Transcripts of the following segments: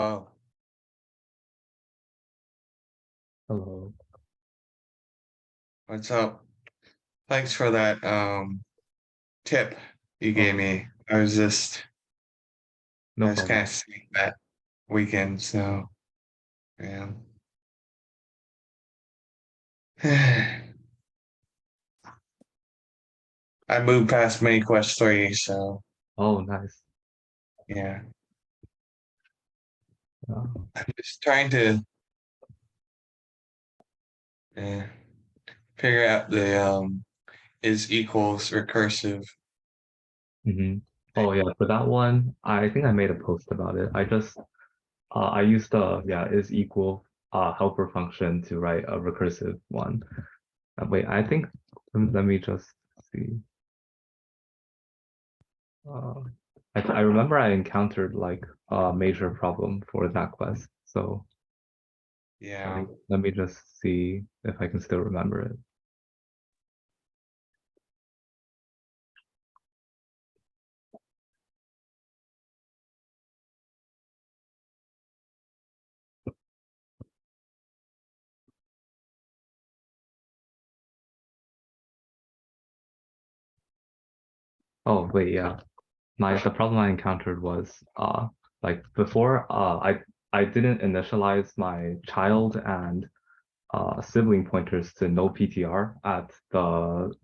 Oh, Hello. what's up? Thanks for that tip you gave Oh, me. no I was kind problem. of sick that weekend, so yeah. I moved past Mini Quest 3, so Oh, nice. yeah. Uh, I'm just trying to uh, figure out the is equals recursive mhm. thing. Oh yeah, for that one, I think I made a post about it. I used the is equal helper function to write a recursive one. Wait, I think let me just see. Uh, I remember I encountered like a major problem for that quest. So Yeah. let me just see if I can still remember it. Oh wait, yeah. The problem I encountered was like before I didn't initialize my child and sibling pointers to no PTR at the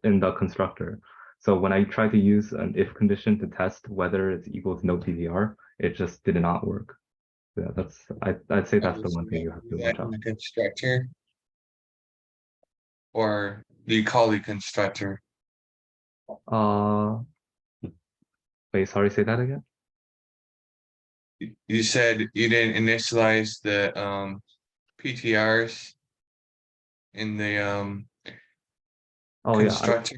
in the constructor. So when I tried to use an if condition to test whether it's equal to no PTR, it just did not work. Yeah, I'd say that's the So one thing you you have do to that watch in out. the constructor, or do you call the constructor? Uh wait, sorry, say that again. You said you didn't initialize the PTRs in the Oh yeah, constructor.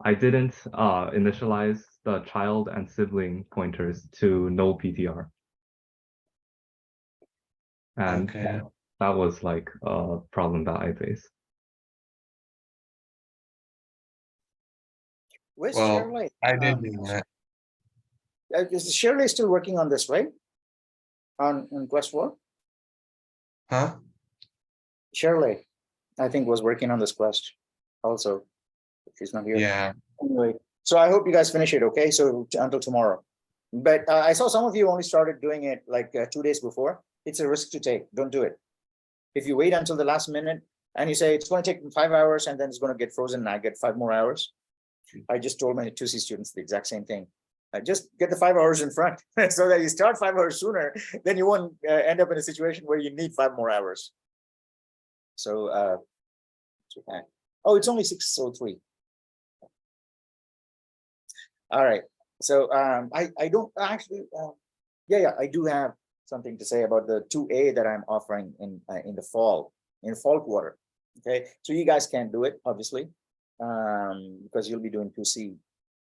I didn't initialize the child and sibling pointers to no PTR. And Okay. that was like a problem that I face. Where's Well, Shirley? I did do that. Is Shirley still working on this, right? On Quest 4? Huh? Shirley, I think, was working on this quest also. She's not here. Yeah. Anyway, so I hope you guys finish it, okay? So until tomorrow. But I saw some of you only started doing it like 2 days before. It's a risk to take. Don't do it. If you wait until the last minute and you say it's going to take 5 hours and then it's going to get frozen and I get 5 more hours. I just told my 2C students the exact same thing. Just get the 5 hours in front so that you start 5 hours sooner, then you won't end up in a situation where you need 5 more hours. So, oh, it's only 6:03. All right. So I don't actually, yeah, I do have something to say about the 2A that I'm offering in the fall quarter. Okay, so you guys can't do it obviously because you'll be doing 2C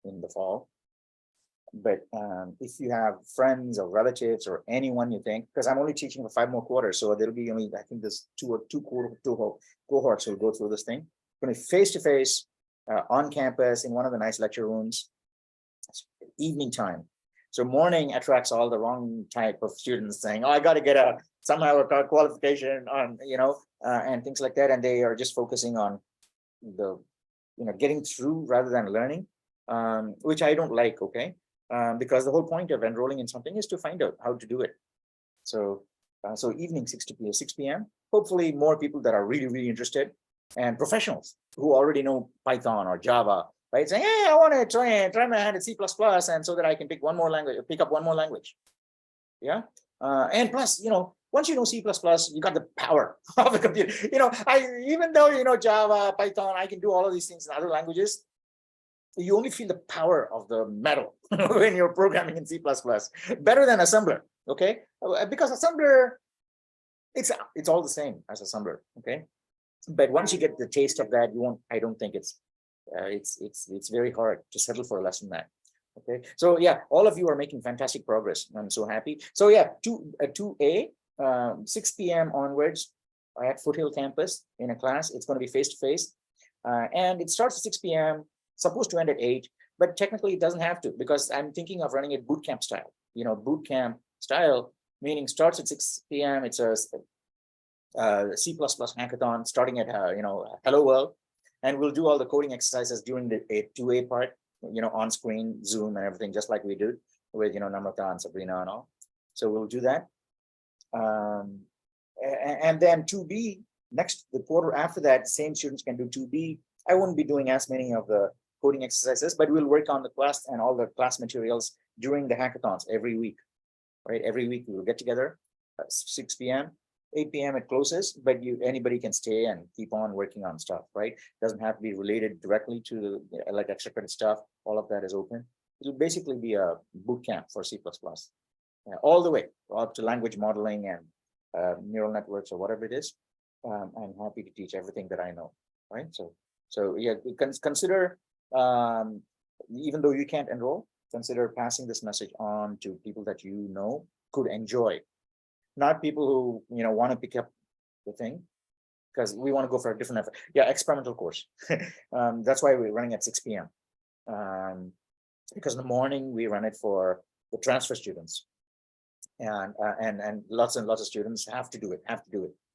in the fall. But if you have friends or relatives or anyone you think, because I'm only teaching for 5 more quarters, so there'll be only, I think there's two cohorts will go through this thing. Going to face to face on campus in one of the nice lecture rooms, evening time. So morning attracts all the wrong type of students saying, "Oh, I got to get a somehow a qualification on, and things like that," and they are just focusing on the, getting through rather than learning, which I don't like. Okay. Because the whole point of enrolling in something is to find out how to do it. So, so evening 6 p.m. Hopefully, more people that are really, really interested and professionals who already know Python or Java, right? Saying, "Hey, I want to try my hand at C++, and so that I can pick up one more language." Yeah, and plus, once you know C++, you got the power of the computer. Even though Java, Python, I can do all of these things in other languages. You only feel the power of the metal when you're programming in C++, better than assembler. Okay, because assembler, it's all the same as assembler. Okay, but once you get the taste of that, you won't. I don't think it's very hard to settle for less than that. Okay, so yeah, all of you are making fantastic progress. I'm so happy. So yeah, 2A, 6 p.m. onwards at Foothill campus in a class. It's going to be face to face, and it starts at 6 p.m. Supposed to end at 8, but technically it doesn't have to, because I'm thinking of running it boot camp style. Boot camp style meaning starts at 6 p.m. It's a C++ hackathon starting at Hello World, and we'll do all the coding exercises during the 2A part, on screen, Zoom, and everything, just like we do with Namrata and Sabrina and all. So we'll do that, and then 2B the quarter after that, same students can do 2B. I won't be doing as many of the coding exercises, but we'll work on the class and all the class materials during the hackathons every week, right? Every week we will get together at 6 p.m. 8 p.m. it closes, but anybody can stay and keep on working on stuff, right? Doesn't have to be related directly to like extra credit stuff. All of that is open. It'll basically be a boot camp for C++, all the way up to language modeling and neural networks or whatever it is. I'm happy to teach everything that I know, right? So yeah, consider, even though you can't enroll, consider passing this message on to people that could enjoy. Not people who want to pick up the thing, because we want to go for a different effort. Yeah, experimental course. That's why we're running at 6 p.m. Because in the morning we run it for the transfer students, and lots and lots of students have to do it,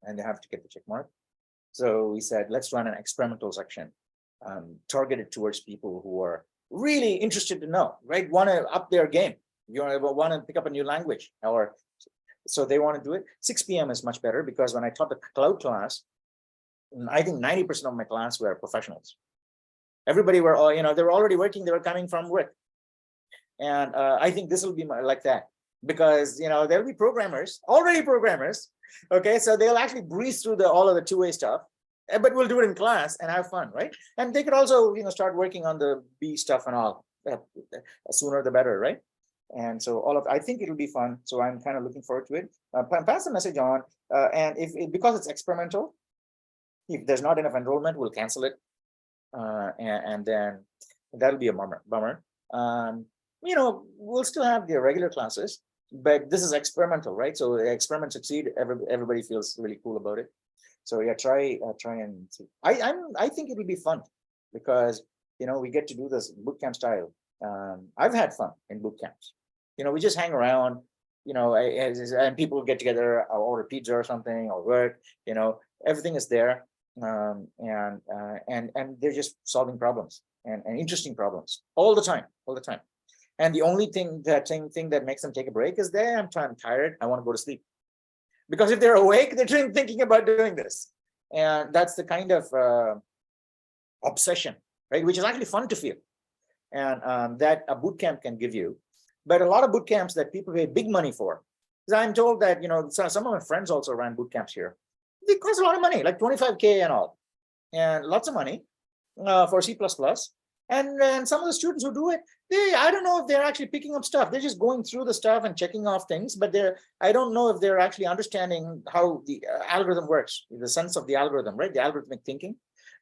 and they have to get the check mark. So we said, let's run an experimental section, targeted towards people who are really interested to know, right? Want to up their game. You want to pick up a new language, or so they want to do it. 6 p.m. is much better, because when I taught the cloud class, I think 90% of my class were professionals. Everybody were all, they were already working. They were coming from work. And I think this will be like that, because, there'll be programmers, already programmers. Okay. So they'll actually breeze through all of the two-way stuff, but we'll do it in class and have fun. Right. And they could also, start working on the B stuff and all. Sooner the better. Right. And so I think it'll be fun. So I'm kind of looking forward to it. Pass the message on. And because it's experimental, if there's not enough enrollment, we'll cancel it. And then that'll be a bummer. We'll still have the regular classes, but this is experimental, right? So the experiment succeed, everybody feels really cool about it. So yeah, try and see. I think it will be fun, because we get to do this bootcamp style. I've had fun in boot camps. We just hang around, and people get together, or order pizza or something, or work. Everything is there, and they're just solving problems and interesting problems all the time. And the only thing that makes them take a break is I'm tired. I want to go to sleep. Because if they're awake, they're thinking about doing this, and that's the kind of obsession, right? Which is actually fun to feel. And that a boot camp can give you. But a lot of boot camps that people pay big money for, because I'm told that some of my friends also ran boot camps here. They cost a lot of money, like 25K and all, and lots of money for C++. And some of the students who do it, I don't know if they're actually picking up stuff. They're just going through the stuff and checking off things, but I don't know if they're actually understanding how the algorithm works, the sense of the algorithm, right? The algorithmic thinking.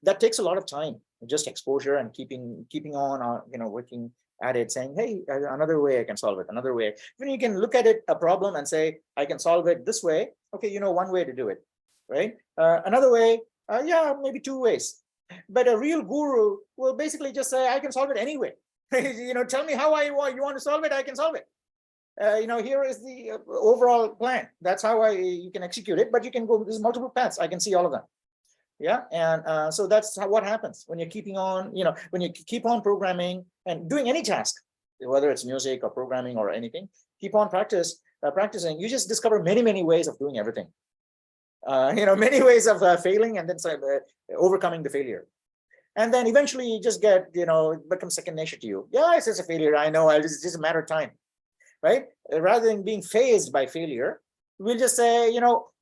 That takes a lot of time, just exposure and keeping on, working at it, saying, hey, another way I can solve it, another way. When you can look at a problem and say, I can solve it this way. Okay, one way to do it, right? Another way, yeah, maybe two ways. But a real guru will basically just say, I can solve it anyway. Tell me how you want to solve it, I can solve it. Here is the overall plan. That's how you can execute it, but you can go, there's multiple paths. I can see all of them. Yeah. And so that's what happens when you're keeping on, when you keep on programming and doing any task, whether it's music or programming or anything, keep on practicing. You just discover many, many ways of doing everything. Many ways of failing, and then overcoming the failure. And then eventually you just get, it becomes second nature to you. Yeah, it's just a failure. I know, it's just a matter of time, right? Rather than being fazed by failure, we'll just say,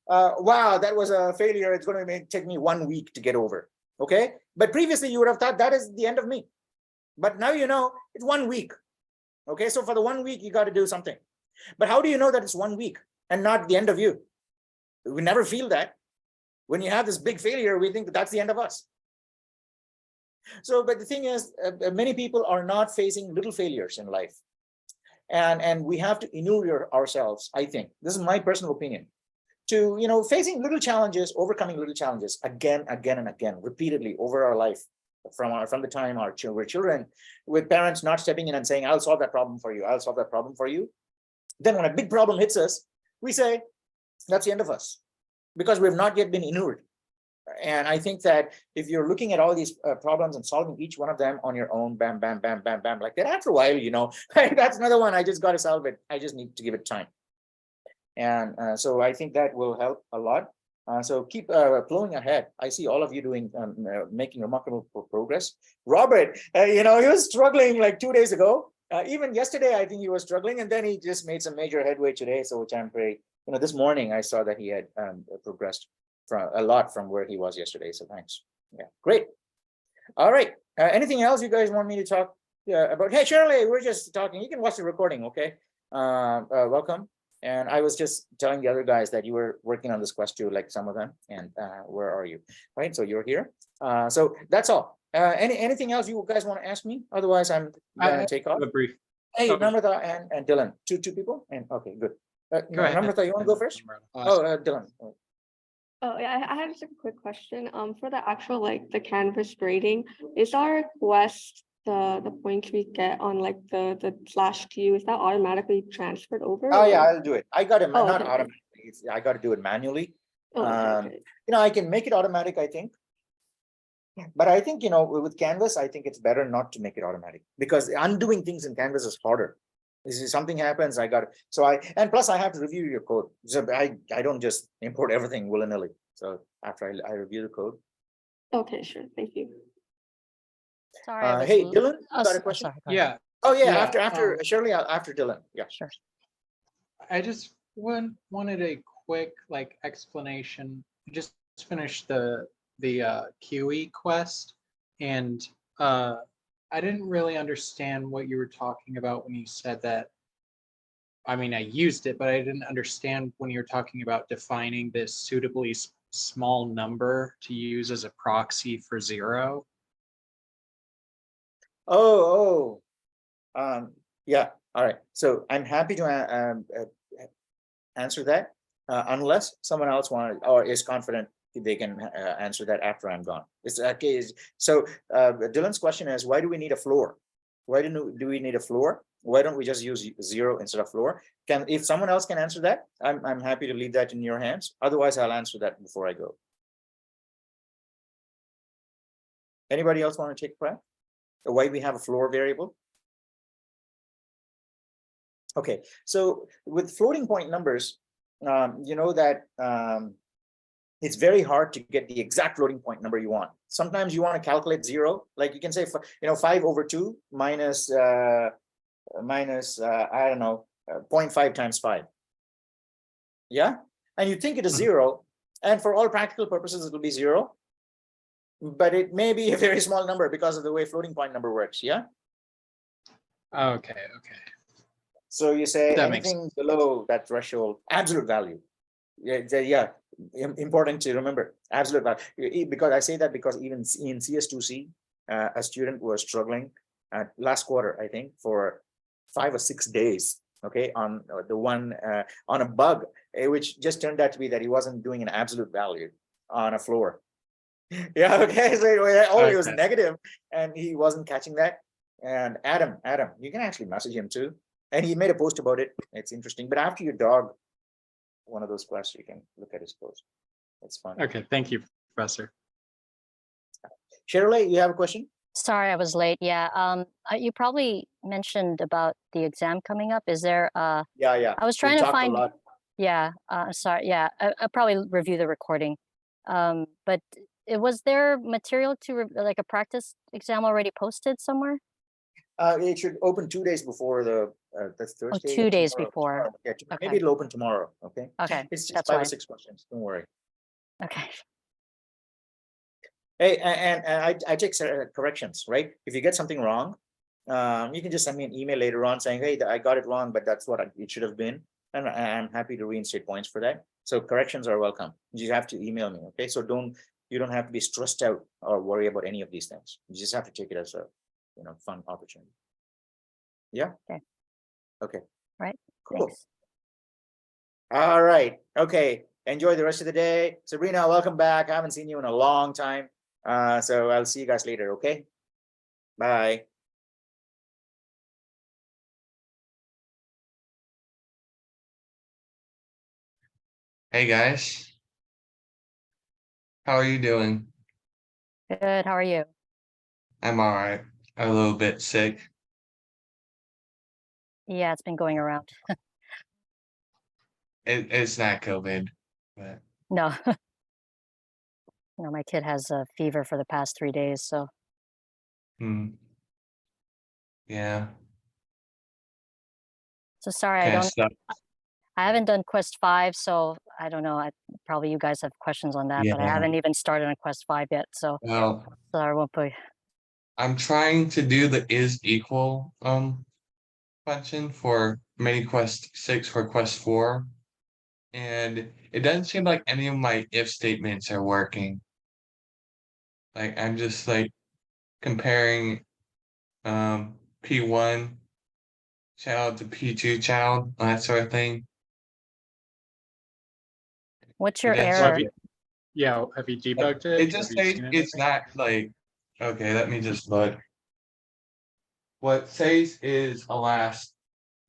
wow, that was a failure. It's going to take me 1 week to get over. Okay. But previously you would have thought that is the end of me. But now, it's 1 week. Okay. So for the 1 week, you got to do something. But how do you know that it's 1 week and not the end of you? We never feel that. When you have this big failure, we think that's the end of us. So, but the thing is, many people are not facing little failures in life. And we have to inure ourselves, I think, this is my personal opinion, to, facing little challenges, overcoming little challenges again and again, repeatedly over our life, from the time we're children, with parents not stepping in and saying, I'll solve that problem for you. I'll solve that problem for you. Then when a big problem hits us, we say that's the end of us, because we've not yet been inured. And I think that if you're looking at all these problems and solving each one of them on your own, bam, bam, bam, bam, bam, like that, after a while, that's another one. I just got to solve it. I just need to give it time. And so I think that will help a lot. So keep plowing ahead. I see all of you doing, making remarkable progress. Robert, he was struggling like 2 days ago. Even yesterday, I think he was struggling, and then he just made some major headway today. So which I'm very, this morning I saw that he had progressed from a lot from where he was yesterday. So thanks. Yeah, great. All right. Anything else you guys want me to talk about? Hey, Shirley, we're just talking. You can watch the recording, okay? Welcome. And I was just telling the other guys that you were working on this quest too, like some of them. And where are you? Right. So you're here. So that's all. Anything else you guys want to ask me? Otherwise, I'm gonna take off. A brief. Hey, Oh. Namrata and Dylan, two people. And okay, good. Go ahead. Namrata, you want to go first? Dylan. Oh yeah, I have just a quick question. For the actual the canvas grading, is our quest the points we get on the /Q, is that automatically transferred over? Oh yeah, I'll do it. I got it. Oh, not okay. automatically. I got to do it manually. Oh, okay. I can make it automatic, I think. But I think, with Canvas, I think it's better not to make it automatic, because undoing things in Canvas is harder. If something happens, and plus I have to review your code. So I don't just import everything willy-nilly. So after I review the code. Okay, sure. Thank you. Sorry. I was Hey, l- Dylan, you oh, got a s- question? sorry, go ahead. Yeah, Oh yeah, Yeah, after Shirley, after Dylan. Yeah. Sure. I just wanted a quick explanation. I just finished the QE quest, and I didn't really understand what you were talking about when you said that. I mean, I used it, but I didn't understand when you were talking about defining this suitably small number to use as a proxy for 0. Yeah. All right. So I'm happy to answer that, unless someone else wanted or is confident they can answer that after I'm gone. It's okay. So Dylan's question is, why do we need a floor? Why do we need a floor? Why don't we just use 0 instead of floor? If someone else can answer that, I'm happy to leave that in your hands. Otherwise, I'll answer that before I go. Anybody else want to take a crack? Why we have a floor variable? Okay, so with floating point numbers, that it's very hard to get the exact floating point number you want. Sometimes you want to calculate 0, like you can say, 5/2 minus I don't know, 0.5 times 5. Yeah, and you think it is 0, and for all practical purposes, it will be 0. But it may be a very small number because of the way floating point number works. Yeah. Okay. So you say That makes anything below that threshold, absolute value. Yeah, important to remember absolute value. Because I say that because even in CS2C, a student was struggling last quarter, I think, for 5 or 6 days. Okay, on the one on a bug, which just turned out to be that he wasn't doing an absolute value on a floor. Yeah, okay. So it was negative, and he wasn't catching that. And Adam, you can actually message him too. And he made a post about it. It's interesting. But after you dog one of those quests, you can look at his post. It's fun. Okay, thank you, Professor. Shirley, you have a question? Sorry, I was late. Yeah. You probably mentioned about the exam coming up. Is there Yeah. I was trying to find. Yeah. Sorry. Yeah. I'll probably review the recording. But was there material to like a practice exam already posted somewhere? It should open 2 days before that's Thursday. 2 days before. Yeah, Okay. maybe it'll open tomorrow. Okay. Okay. It's just That's 5 or fine. 6 questions. Don't worry. Okay. Hey, and I take corrections, right? If you get something wrong, you can just send me an email later on saying, hey, I got it wrong, but that's what it should have been. And I'm happy to reinstate points for that. So corrections are welcome. You have to email me, okay? So you don't have to be stressed out or worry about any of these things. You just have to take it as a fun opportunity. Yeah. Okay. Right. Cool. Thanks. All right. Okay. Enjoy the rest of the day. Sabrina, welcome back. I haven't seen you in a long time. So I'll see you guys later. Okay. Bye. Hey guys, how are you doing? Good, how are you? I'm all right. A little bit sick. Yeah, it's been going around. It's not COVID, but No, no, my kid has a fever for the past 3 days, so hmm, yeah, sorry, kind of stuff. I haven't done quest 5, so I don't know. Probably you guys have questions on that, but I Yeah. haven't even started on quest 5 yet, so Well, I won't put. I'm trying to do the is equal function for mini quest 6 for quest 4, and it doesn't seem like any of my if statements are working. Like I'm just like comparing P1 child to P2 child, that sort of thing. What's It your doesn't So have error? seem you, yeah, have you like debugged it? it Have just you says seen it's anything? not like okay, let me just look. What says is alas,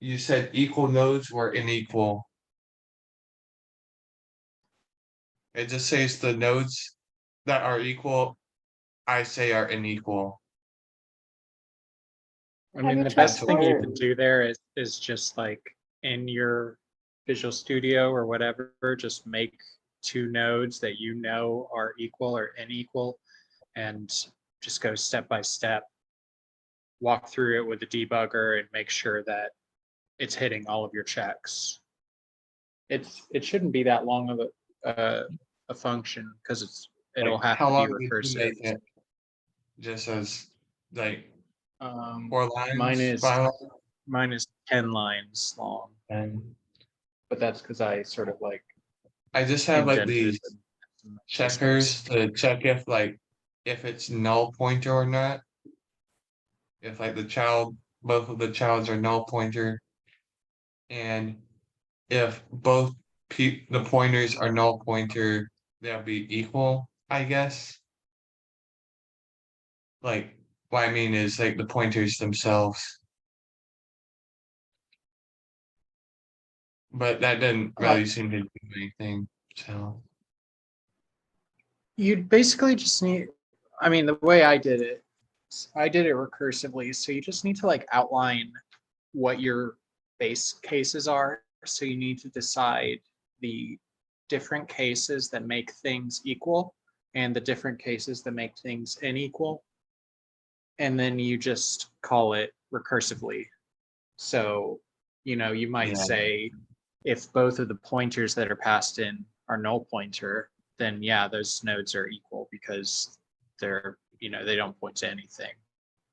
you said equal nodes were unequal. It just says the nodes that are equal, I say are unequal. I Have mean, you the checked best thing you for, can do there is just like in your Visual Studio or whatever, just make two nodes that you know are equal or unequal, and just go step by step, walk through it with the debugger and make sure that it's hitting all of your checks. It shouldn't be that long of a function because it'll Like have how to be long did you recursive. make it? Just as like Um, 4 lines, 5 lines? mine is 10 lines long, And but that's because I sort of like I just have like indented these some checkers space. to check if like if it's null pointer or not. If like the child, both of the childs are null pointer, and if both the pointers are null pointer, they'll be equal, I guess. Like what I mean is like the pointers themselves. But that didn't Uh, really seem to do anything. So you basically just need, I mean, the way I did it recursively. So you just need to like outline what your base cases are. So you need to decide the different cases that make things equal and the different cases that make things unequal. And then you just call it recursively. So, you might yeah, say if both of the pointers that are passed in are null pointer, then yeah, those nodes are equal because they don't point to anything.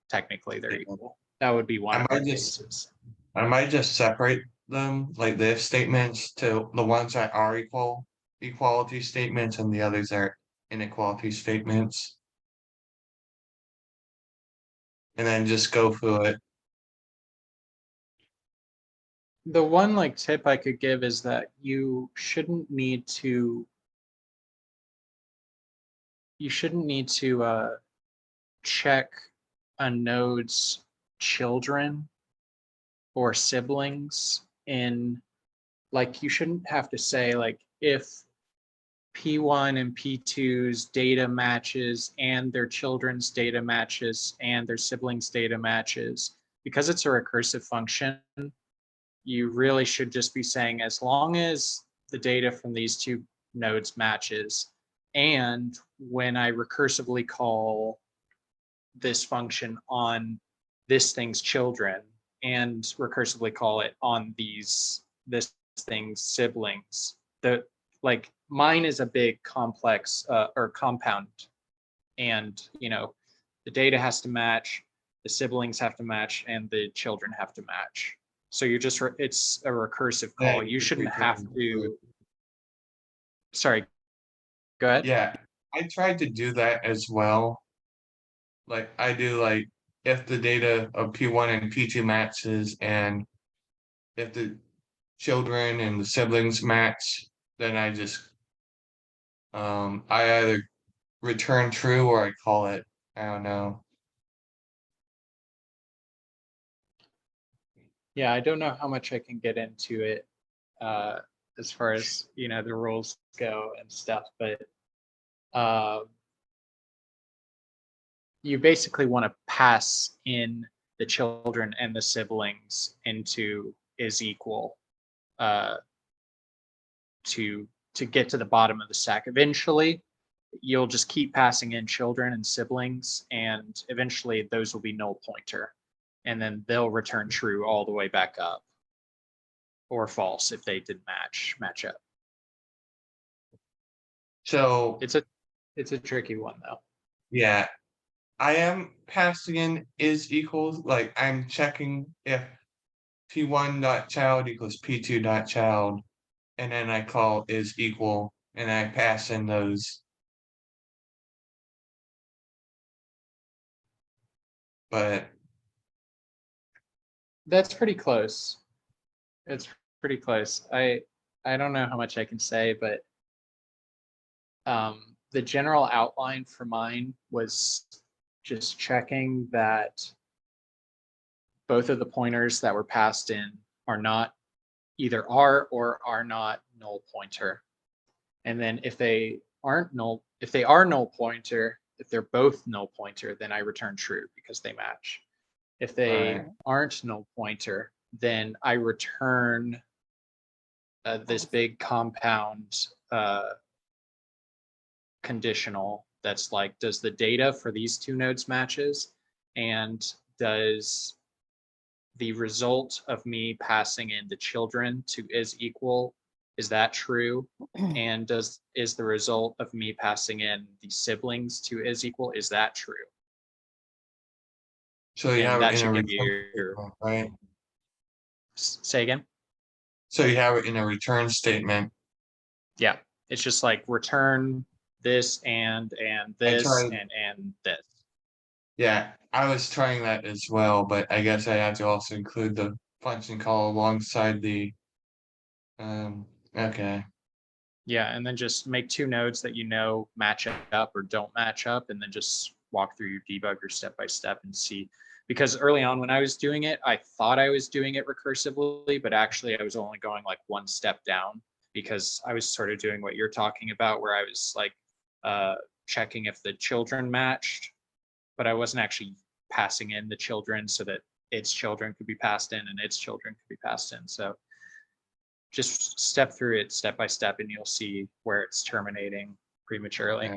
Technically, they're equal. That would be one I of the might just cases. I might just separate them like the if statements to the ones that are equality statements and the others are inequality statements. And then just go through it. The one like tip I could give is that you shouldn't need to check a node's children or siblings in, like, you shouldn't have to say like if P1 and P2's data matches and their children's data matches and their siblings data matches. Because it's a recursive function, you really should just be saying as long as the data from these two nodes matches, and when I recursively call this function on this thing's children and recursively call it on this thing's siblings, the like mine is a big complex or compound, and the data has to match, the siblings have to match, and the children have to match. So it's a recursive call. You shouldn't have to. Sorry, go ahead. Yeah, I tried to do that as well. Like I do like if the data of P1 and P2 matches and if the children and the siblings match, then I either return true or I call it. I don't know. Yeah, I don't know how much I can get into it uh, as far as, you know, the rules go and stuff, but you basically want to pass in the children and the siblings into is equal to get to the bottom of the stack. Eventually, you'll just keep passing in children and siblings, and eventually those will be null pointer, and then they'll return true all the way back up, or false if they did match up. So It's a tricky one though. yeah, I am passing in is equals, like I'm checking if P1 dot child equals P2 dot child, and then I call is equal, and I pass in those. But That's pretty close. It's pretty close. I don't know how much I can say, but the general outline for mine was just checking that both of the pointers that were passed in are not either are or are not null pointer. And then if they aren't null, if they are null pointer, if they're both null pointer, then I return true because they match. If they Right. aren't null pointer, then I return this big compound conditional that's like, does the data for these two nodes matches, and does the result of me passing in the children to is equal, is that true? And is the result of me passing in the siblings to is equal, is that true? so you And have it that in a should give return you your, statement, right? say again? So you have it in a return statement. Yeah, it's just like return this and this tried- and this. Yeah, I was trying that as well, but I guess I have to also include the function call alongside the. Okay. Yeah, and then just make two nodes that you know match up or don't match up, and then just walk through your debugger step by step and see. Because early on when I was doing it, I thought I was doing it recursively, but actually I was only going like one step down, because I was sort of doing what you're talking about, where I was like checking if the children matched, but I wasn't actually passing in the children so that its children could be passed in and its children could be passed in. So just step through it step by step and you'll see where it's terminating prematurely.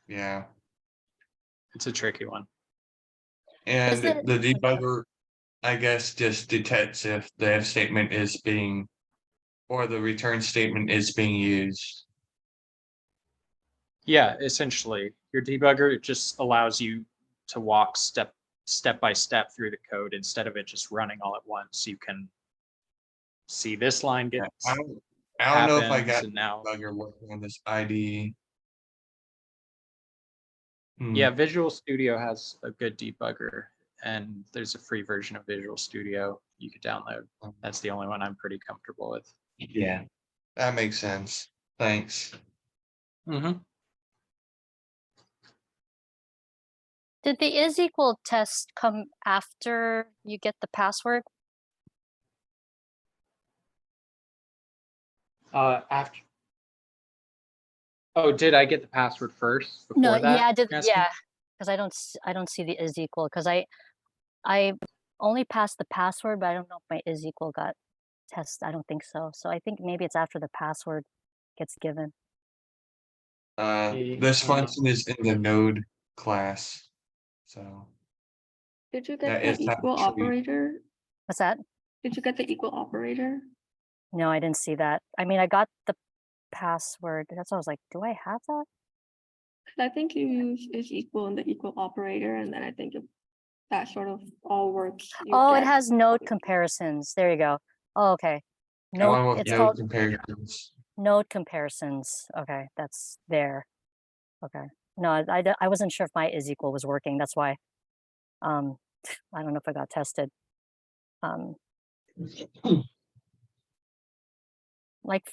Yeah. It's a tricky one. And Is it- the debugger, I guess, just detects if the if statement is being, or the return statement is being used. Yeah, essentially, your debugger just allows you to walk step by step through the code instead of it just running all at once. You can see this line Yeah, gets I don't know if I happens, got and now, debugger working on this ID. yeah, Visual Studio has a good debugger, and there's a free version of Visual Studio you could download. That's the only one I'm pretty comfortable with. Yeah, that makes sense. Thanks. Mm-hmm. Did the is equal test come after you get the password? After. Oh, did I get the password first before No, that? yeah, you're asking? yeah, because I don't see the is equal, because I only passed the password, but I don't know if my is equal got test. I don't think so. So I think maybe it's after the password gets given. This function is in the node class, so Did you that get is the equal actually, operator? What's that? Did you get the equal operator? No, I didn't see that. I mean, I got the password. That's why I was like, do I have that? 'Cause I think you use is equal and the equal operator, and then I think if that sort of all works. you Oh, it get has node operator. comparisons. There you go. Oh, okay. I want Node, with it's node called comparisons. node comparisons. Okay, that's there. Okay. No, I wasn't sure if my is equal was working. That's why. I don't know if I got tested. Like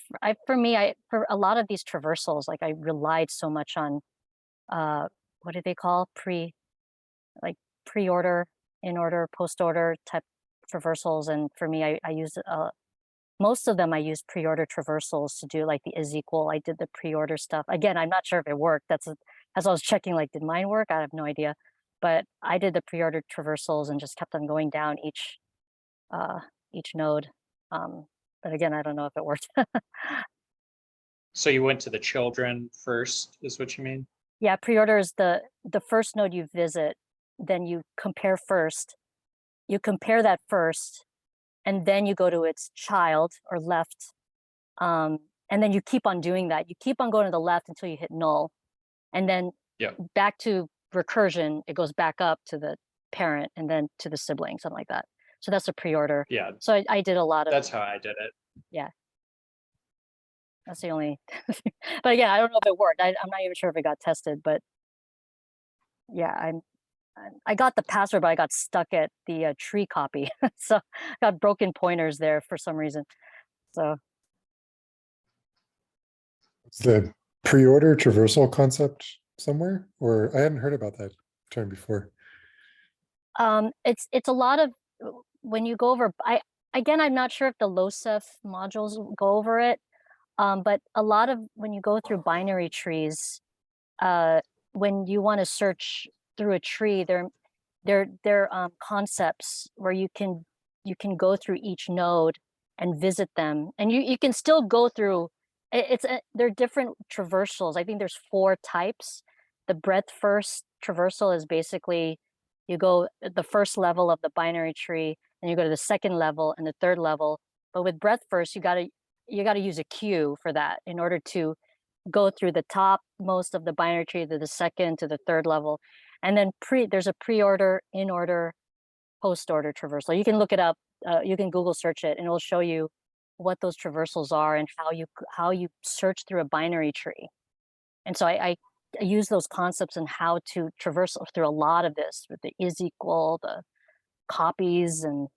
for me, for a lot of these traversals, like I relied so much on what do they call pre-order, in order, post order type traversals, and for me, I used most of them I use pre-order traversals to do like the is equal. I did the pre-order stuff. Again, I'm not sure if it worked. As I was checking, like, did mine work? I have no idea. But I did the pre-order traversals and just kept on going down each node. But again, I don't know if it worked. So you went to the children first, is what you mean? Yeah, pre-order is the first node you visit, then you compare first. You compare that first, and then you go to its child or left. And then you keep on doing that. You keep on going to the left until you hit null. And then back to recursion, it goes back up to the parent and then to the sibling, something like that. So that's a pre-order. Yeah, So I did a lot of, that's how I did it. yeah. That's the only, but again, I don't know if it worked. I'm not even sure if it got tested, but yeah, I got the password, but I got stuck at the tree copy. So got broken pointers there for some reason. So Is the pre-order traversal concept somewhere? Or I hadn't heard about that term before. it's a lot of when you go over, I'm not sure if the LOCEF modules go over it. But a lot of when you go through binary trees, when you want to search through a tree, they're concepts where you can go through each node and visit them, and you can still go through. They're different traversals. I think there's 4 types. The breadth first traversal is basically you go at the first level of the binary tree, and you go to the second level and the third level. But with breadth first, you got to use a queue for that in order to go through the top most of the binary tree to the second to the third level. And then there's a pre-order, in order, post order traversal. You can look it up. You can Google search it and it'll show you what those traversals are and how you search through a binary tree. And so I use those concepts and how to traverse through a lot of this with the is equal, the copies, and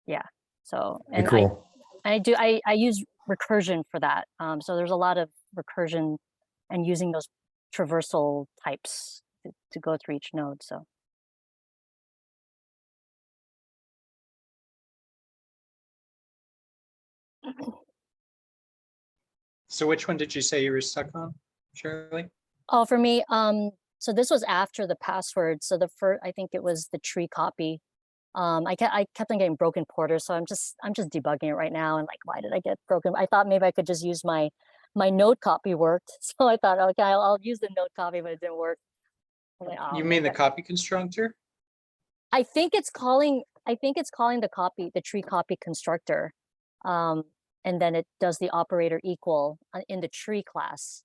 yeah. So, and Cool. I use recursion for that. So there's a lot of recursion and using those traversal types to go through each node. So So which one did you say you were stuck on, Shirley? oh, for me, so this was after the password. So the first, I think it was the tree copy. I kept on getting broken pointers, so I'm just debugging it right now. And like, why did I get broken? I thought maybe I could just use my node copy worked. So I thought, okay, I'll use the node copy, but it didn't work. I'm like, oh, You mean the copy constructor? I think it's calling the tree copy constructor. And then it does the operator equal in the tree class.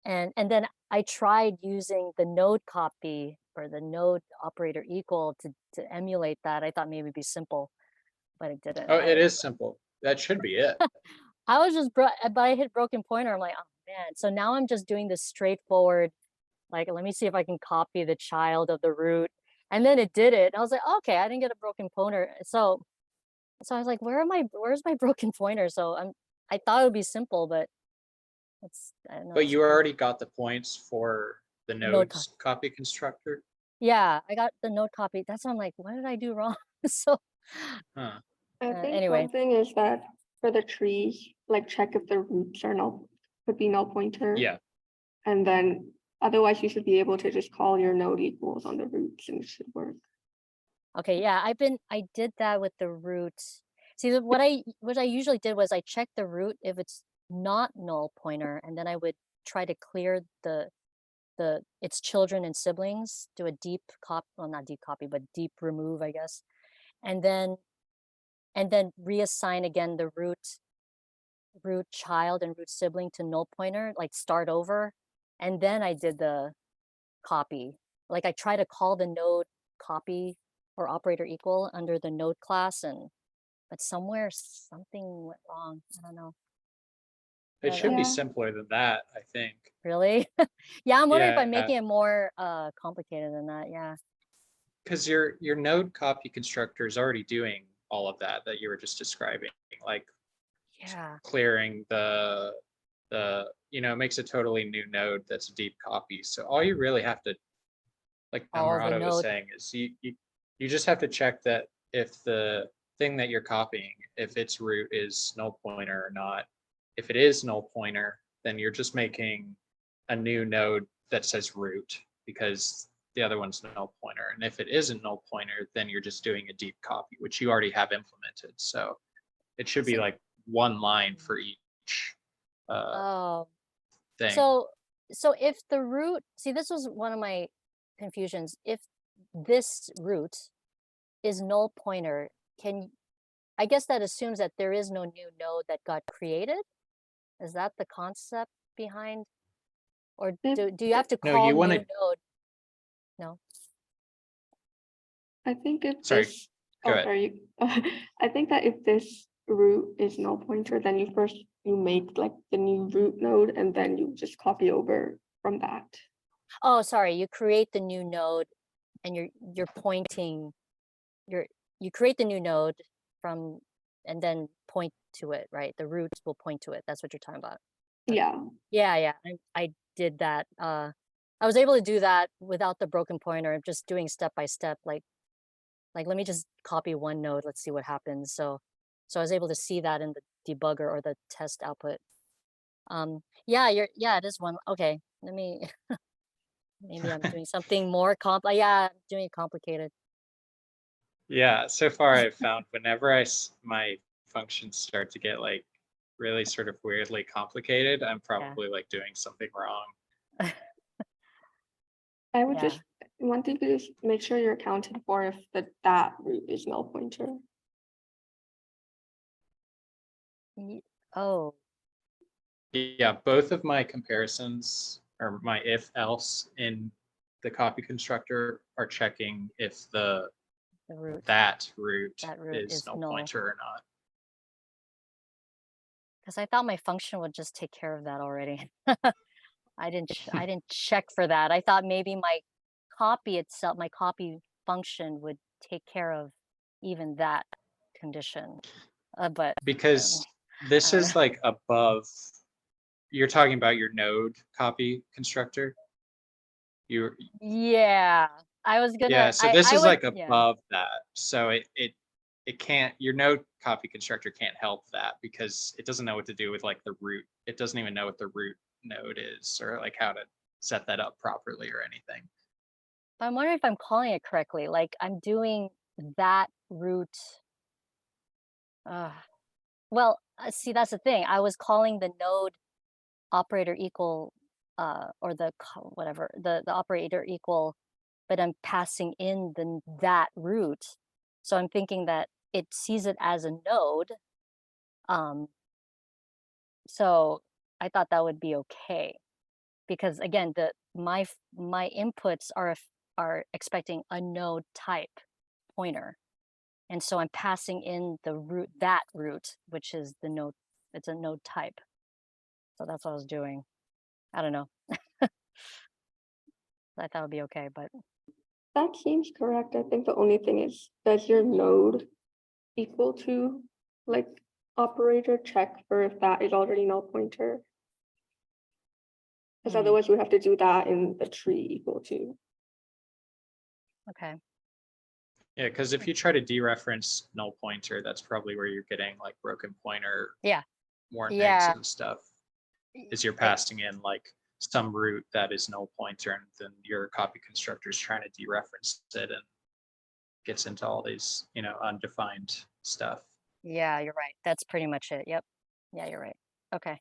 And then I tried using the node copy or the node operator equal to emulate that. I thought maybe it'd be simple, but it didn't. Oh, it is simple. That should be it. I was just, but I hit broken pointer. I'm like, oh man. So now I'm just doing this straightforward, like, let me see if I can copy the child of the root. And then it did it. And I was like, okay, I didn't get a broken pointer. So I was like, where's my broken pointer? So I thought it would be simple, but I don't know. But you already got the points for the Node nodes copy constructor. Yeah, I got the node copy. That's why I'm like, what did I do wrong? So Huh. I think anyway. one thing is that for the trees, like check if the roots are null, could be null pointer. Yeah. And then otherwise you should be able to just call your node equals on the roots and it should work. Okay, yeah, I did that with the root. See, what I usually did was I checked the root if it's not null pointer, and then I would try to clear its children and siblings, do a deep copy, well, not deep copy, but deep remove, I guess. And then reassign again the root child and root sibling to null pointer, like start over. And then I did the copy. Like I try to call the node copy or operator equal under the node class, but somewhere something went wrong. I don't know. It should be Yeah. simpler than that, I think. Really? Yeah, I'm wondering if I'm Yeah. making it more complicated than that. Yeah. Because your node copy constructor is already doing all of that you were just describing, like Yeah. clearing the it makes a totally new node that's a deep copy. So all you really have to, like All the Namorado was node. saying, is you just have to check that if the thing that you're copying, if its root is null pointer or not. If it is null pointer, then you're just making a new node that says root because the other one's null pointer. And if it isn't null pointer, then you're just doing a deep copy, which you already have implemented. So it should be like one line for each Oh, thing. so if the root, see, this was one of my confusions. If this root is null pointer, I guess that assumes that there is no new node that got created? Is that the concept behind? Or do you have to No, call you new wanna- node? No. I think if Sorry, this, go oh, ahead. sorry. I think that if this root is null pointer, then you make like the new root node and then you just copy over from that. Oh, sorry, you create the new node and you're pointing, you create the new node from, and then point to it, right? The root will point to it. That's what you're talking about. Yeah. Yeah, I did that. I was able to do that without the broken pointer, just doing step by step, like let me just copy one node, let's see what happens. So I was able to see that in the debugger or the test output. Yeah, it is one. Okay, let me maybe I'm doing something more yeah, I'm doing it complicated. Yeah, so far I've found whenever my functions start to get like really sort of weirdly complicated, I'm probably like doing something wrong. I would Yeah. just, one thing to just make sure you're accounted for if that root is null pointer. Oh, Yeah, both of my comparisons or my if else in the copy constructor are checking if the root. that root is is null null. pointer or not. Because I thought my function would just take care of that already. I didn't check for that. I thought maybe my copy itself, my copy function would take care of even that condition. But Because this I don't is like above, you're talking about your node copy constructor. yeah, I was gonna. Yeah, so I this is would, like yeah. above that. So it can't, your node copy constructor can't help that because it doesn't know what to do with like the root. It doesn't even know what the root node is or like how to set that up properly or anything. But I'm wondering if I'm calling it correctly. Like I'm doing that root. Well, see, that's the thing. I was calling the node operator equal, or whatever, the operator equal, but I'm passing in that root. So I'm thinking that it sees it as a node. So I thought that would be okay, because again, my inputs are expecting a node type pointer, and so I'm passing in that root, which is the node. It's a node type. So that's what I was doing. I don't know. I thought it would be okay, but That seems correct. I think the only thing is, does your node equal to like operator check for if that is already null pointer? Because otherwise we have to do that in the tree equal to. okay. Yeah, because if you try to dereference null pointer, that's probably where you're getting like broken pointer warnings Yeah. and stuff. Is you're passing in like some root that is null pointer, and then your copy constructor is trying to dereference it and gets into all these, undefined stuff. Yeah, you're right. That's pretty much it. Yep. Yeah, you're right. Okay.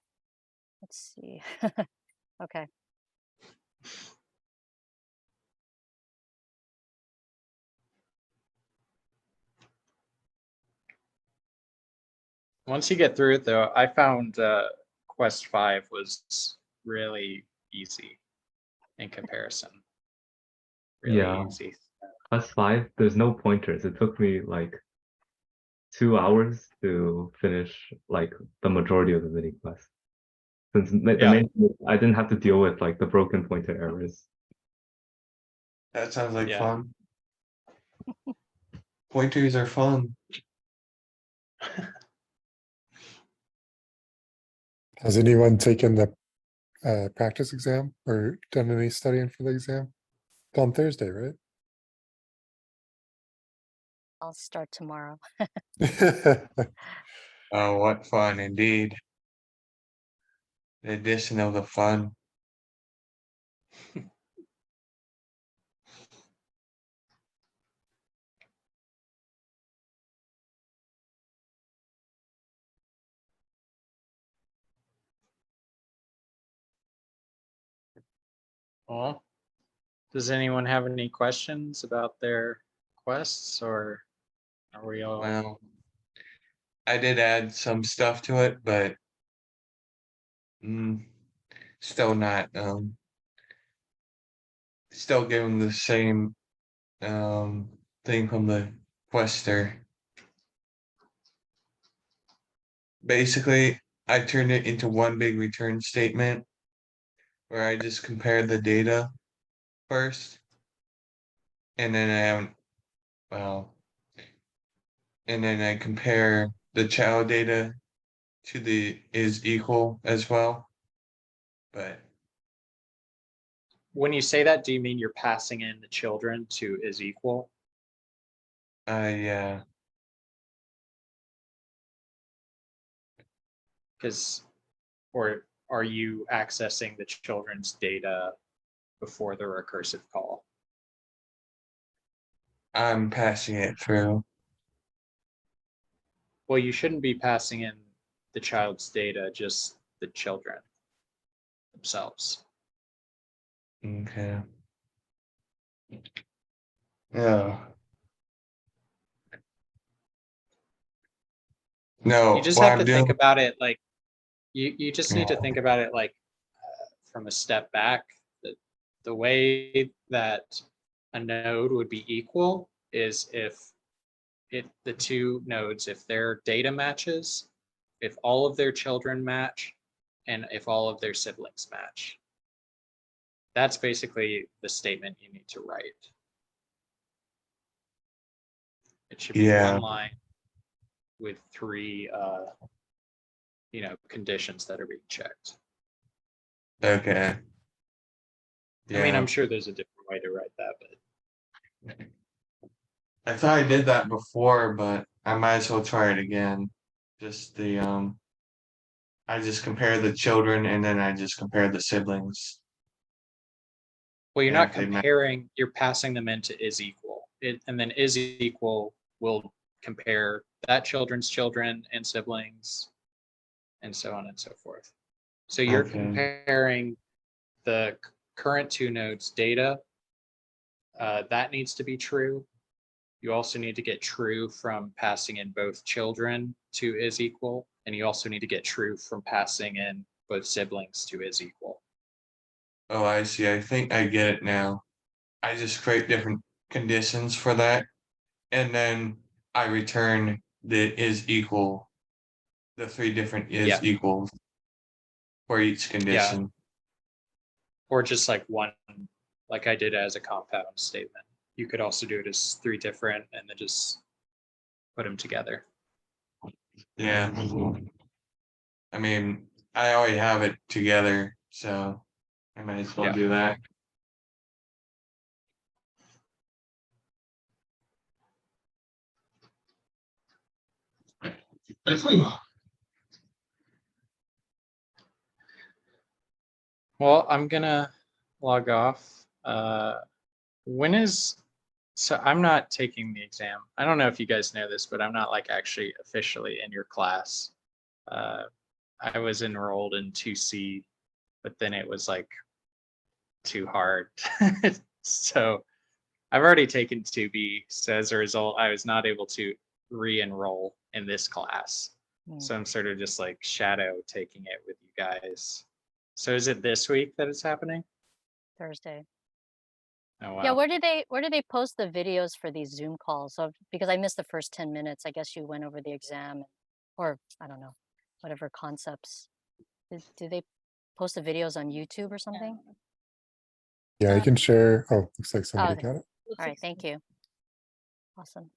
Let's see. Okay. Once you get through it though, I found quest 5 was really easy in comparison. Really Yeah. easy. Quest 5, there's no pointers. It took me like 2 hours to finish like the majority of the mini quest. Since I didn't have to deal with like the broken pointer errors. That sounds like Yeah. fun. Pointers are fun. Has anyone taken the practice exam or done any studying for the exam? It's on Thursday, right? I'll start tomorrow. Oh, what fun indeed. The addition of the fun. Well, does anyone have any questions about their quests, or are we all? Well, I did add some stuff to it, but still not still giving the same thing from the quester. Basically, I turned it into one big return statement where I just compare the data first, and then and then I compare the child data to the is equal as well. But When you say that, do you mean you're passing in the children to is equal? yeah, Because, or are you accessing the children's data before the recursive call? I'm passing it through. Well, you shouldn't be passing in the child's data, just the children themselves. Okay. Yeah. No, You just what have I'm to doing. think about it like you just need to think about it like from a step back. The way that a node would be equal is if the two nodes, if their data matches, if all of their children match, and if all of their siblings match. That's basically the statement you need to write. It should be Yeah. one line with three conditions that are being checked. Okay. I mean, I'm Yeah. sure there's a different way to write that, but I thought I did that before, but I might as well try it again. Just I just compare the children and then I just compare the siblings. well, you're And not if they match. comparing, you're passing them into is equal. And then is equal will compare that children's children and siblings and so on and so forth. So you're Okay. comparing the current two nodes data. That needs to be true. You also need to get true from passing in both children to is equal. And you also need to get true from passing in both siblings to is equal. Oh, I see. I think I get it now. I just create different conditions for that. And then I return the is equal, the three different is Yeah. equals for each condition. Or just like one, like I did as a compound statement. You could also do it as three different and then just put them together. Yeah. I mean, I already have it together, so I might as well Yeah. do that. Well, I'm gonna log off. So I'm not taking the exam. I don't know if you guys know this, but I'm not like actually officially in your class. I was enrolled in 2C, but then it was like too hard. So I've already taken 2B. So as a result, I was not able to re-enroll in this class. So I'm sort of just like shadow taking it with you guys. So is it this week that it's happening? Thursday. Oh, wow. Yeah, where do they post the videos for these Zoom calls? So because I missed the first 10 minutes, I guess you went over the exam or I don't know, whatever concepts. Do they post the videos on YouTube or something? Yeah, I can share. Oh, looks like somebody okay. got it. All right, thank you. Awesome.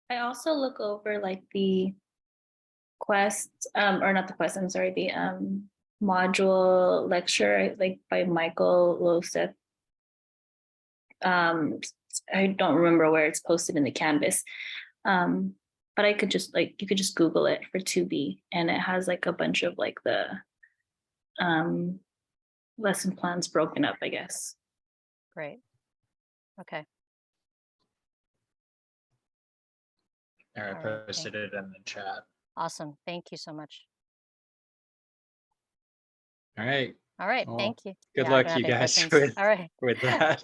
I also look over like the quest, or not the quest, I'm sorry, the module lecture, like by Michael Loseth. I don't remember where it's posted in the Canvas. But I could just like, you could just Google it for 2B, and it has like a bunch of like the lesson plans broken up, I guess. Great. Okay. There, I All right, posted it in the chat. Awesome. Thank you so much. All right. All right. Well, Thank you. Good Yeah, I luck, don't have you any guys, questions. All right. with that.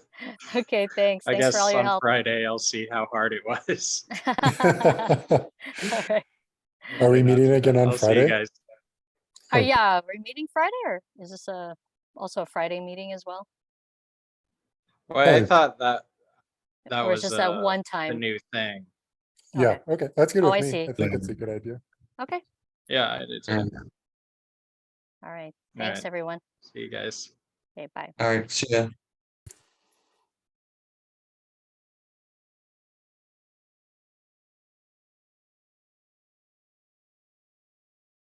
Okay. Thanks. I Thanks for all guess your on help. Friday, I'll see how hard it was. All right. Are we Enough. meeting again on I'll see you Friday? guys. Oh. Yeah, we're meeting Friday, or is this also a Friday meeting as well? Well, I Oh. thought that Or is was this a the one-time? new thing. Yeah, okay, that's good Oh, with I me. see. I think it's a good idea. Okay. Yeah, I did too. Alright, All right. All Thanks, right. everyone. See you guys. Okay, bye. alright, see ya.